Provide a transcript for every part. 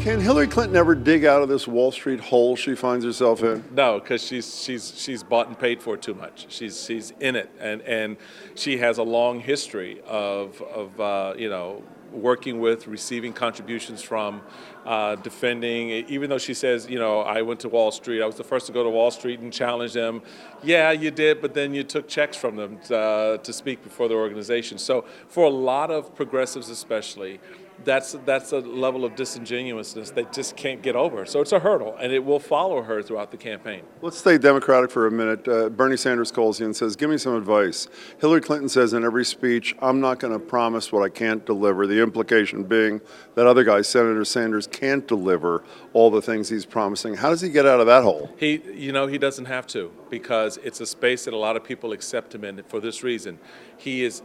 Can Hillary Clinton ever dig out of this Wall Street hole she finds herself in? No, because she's bought and paid for it too much. She's in it, and she has a long history of working with, receiving contributions from, defending. Even though she says, I went to Wall Street, I was the first to go to Wall Street and challenge them. Yeah, you did, but then you took checks from them to speak before their organization. So for a lot of progressives, especially, that's a level of disingenuousness they just can't get over. So it's a hurdle, and it will follow her throughout the campaign. Let's stay Democratic for a minute. Bernie Sanders calls you and says, give me some advice. Hillary Clinton says in every speech, I'm not going to promise what I can't deliver. The implication being that other guy, Senator Sanders, can't deliver all the things he's promising. How does he get out of that hole? He doesn't have to, because it's a space that a lot of people accept him in for this reason. He's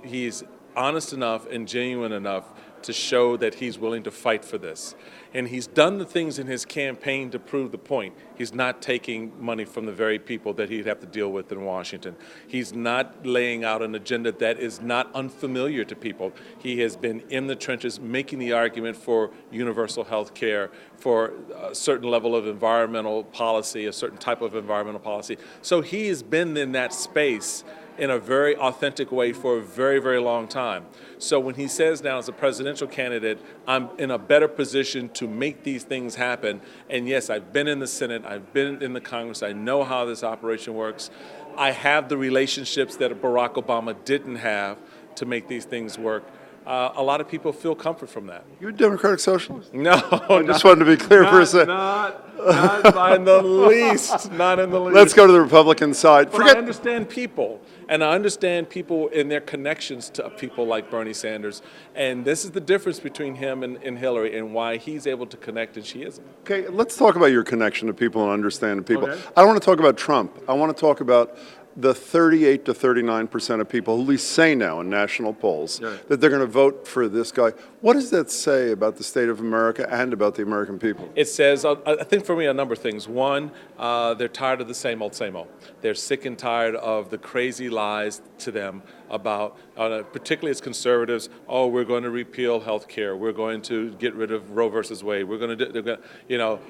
honest enough and genuine enough to show that he's willing to fight for this. And he's done the things in his campaign to prove the point. He's not taking money from the very people that he'd have to deal with in Washington. He's not laying out an agenda that is not unfamiliar to people. He has been in the trenches making the argument for universal health care, for a certain level of environmental policy, a certain type of environmental policy. So he has been in that space in a very authentic way for a very, very long time. So when he says now as a presidential candidate, I'm in a better position to make these things happen, and yes, I've been in the Senate, I've been in the Congress, I know how this operation works, I have the relationships that Barack Obama didn't have to make these things work. A lot of people feel comfort from that. You're a Democratic Socialist? No, I just wanted to be clear for a second. Not in the least. Not in the least. Let's go to the Republican side. But I understand people, and I understand people in their connections to people like Bernie Sanders. And this is the difference between him and Hillary, and why he's able to connect and she isn't. Okay, let's talk about your connection to people and understanding people. Okay. I don't want to talk about Trump. I want to talk about the 38 to 39% of people who at least say now in national polls that they're going to vote for this guy. What does that say about the state of America and about the American people? It says, I think for me, a number of things. One, they're tired of the same old, same old. They're sick and tired of the crazy lies to them about, particularly as conservatives, we're going to repeal health care. We're going to get rid of Roe versus Wade. We're going to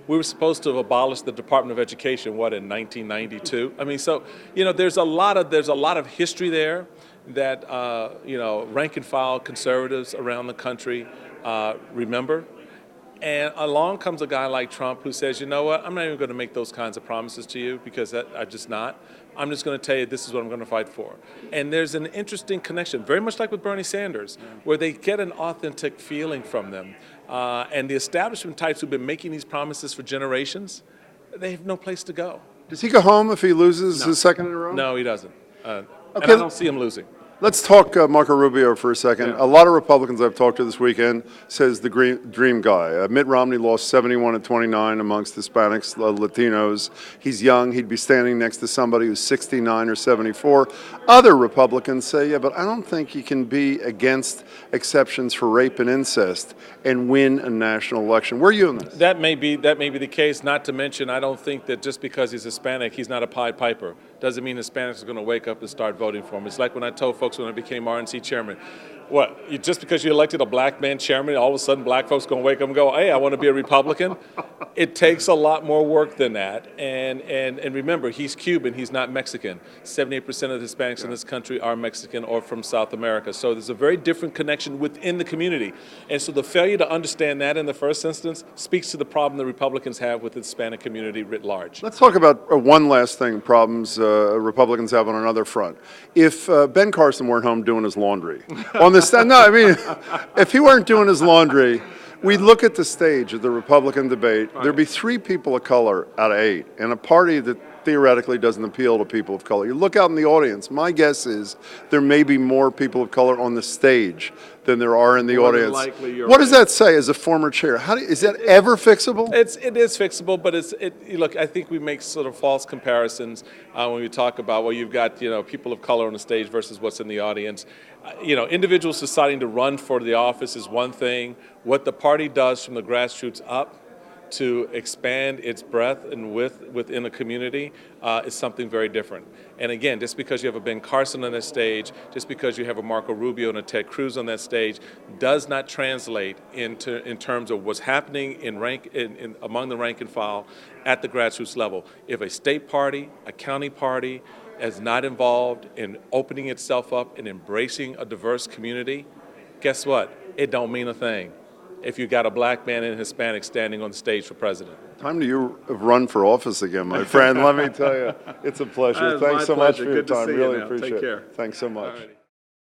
we were supposed to have abolished the Department of Education, in 1992? I mean, so, there's a lot of history there that, rank and file conservatives around the country remember. And along comes a guy like Trump who says, you know what, I'm not even going to make those kinds of promises to you, because I'm just not. I'm just going to tell you this is what I'm going to fight for. And there's an interesting connection, very much like with Bernie Sanders, where they get an authentic feeling from them. And the establishment types who've been making these promises for generations, they have no place to go. Does he go home if he loses his second in a row? No, he doesn't. And I don't see him losing. Let's talk Marco Rubio for a second. A lot of Republicans I've talked to this weekend says the dream guy. Mitt Romney lost 71 and 29 amongst Hispanics, Latinos. He's young. He'd be standing next to somebody who's 69 or 74. Other Republicans say, yeah, but I don't think you can be against exceptions for rape and incest and win a national election. Where are you on this? That may be the case. Not to mention, I don't think that just because he's Hispanic, he's not a Pied Piper. Doesn't mean Hispanics are going to wake up and start voting for him. It's like when I told folks when I became RNC chairman, just because you elected a black man chairman, all of a sudden black folks going to wake up and go, hey, I want to be a Republican? It takes a lot more work than that. And remember, he's Cuban, he's not Mexican. 78% of the Hispanics in this country are Mexican or from South America. So there's a very different connection within the community. And so the failure to understand that in the first instance speaks to the problem the Republicans have with the Hispanic community writ large. Let's talk about one last thing, problems Republicans have on another front. If Ben Carson weren't home doing his laundry, if he weren't doing his laundry, we'd look at the stage of the Republican debate. There'd be 3 people of color out of 8, and a party that theoretically doesn't appeal to people of color. You look out in the audience, my guess is there may be more people of color on the stage than there are in the audience. What does that say as a former chair? Is that ever fixable? It is fixable, but look, I think we make sort of false comparisons when we talk about, well, you've got, people of color on the stage versus what's in the audience. Individuals deciding to run for the office is one thing. What the party does from the grassroots up to expand its breadth and width within a community is something very different. And again, just because you have a Ben Carson on that stage, just because you have a Marco Rubio and a Ted Cruz on that stage, does not translate in terms of what's happening among the rank and file at the grassroots level. If a state party, a county party, is not involved in opening itself up and embracing a diverse community, guess what? It don't mean a thing if you got a black man and a Hispanic standing on the stage for president. Time to you run for office again, my friend. Let me tell you, it's a pleasure. It's my Thanks so much pleasure. for your Good to time. see you Really now. appreciate Take care. it. Thanks so much. Alrighty.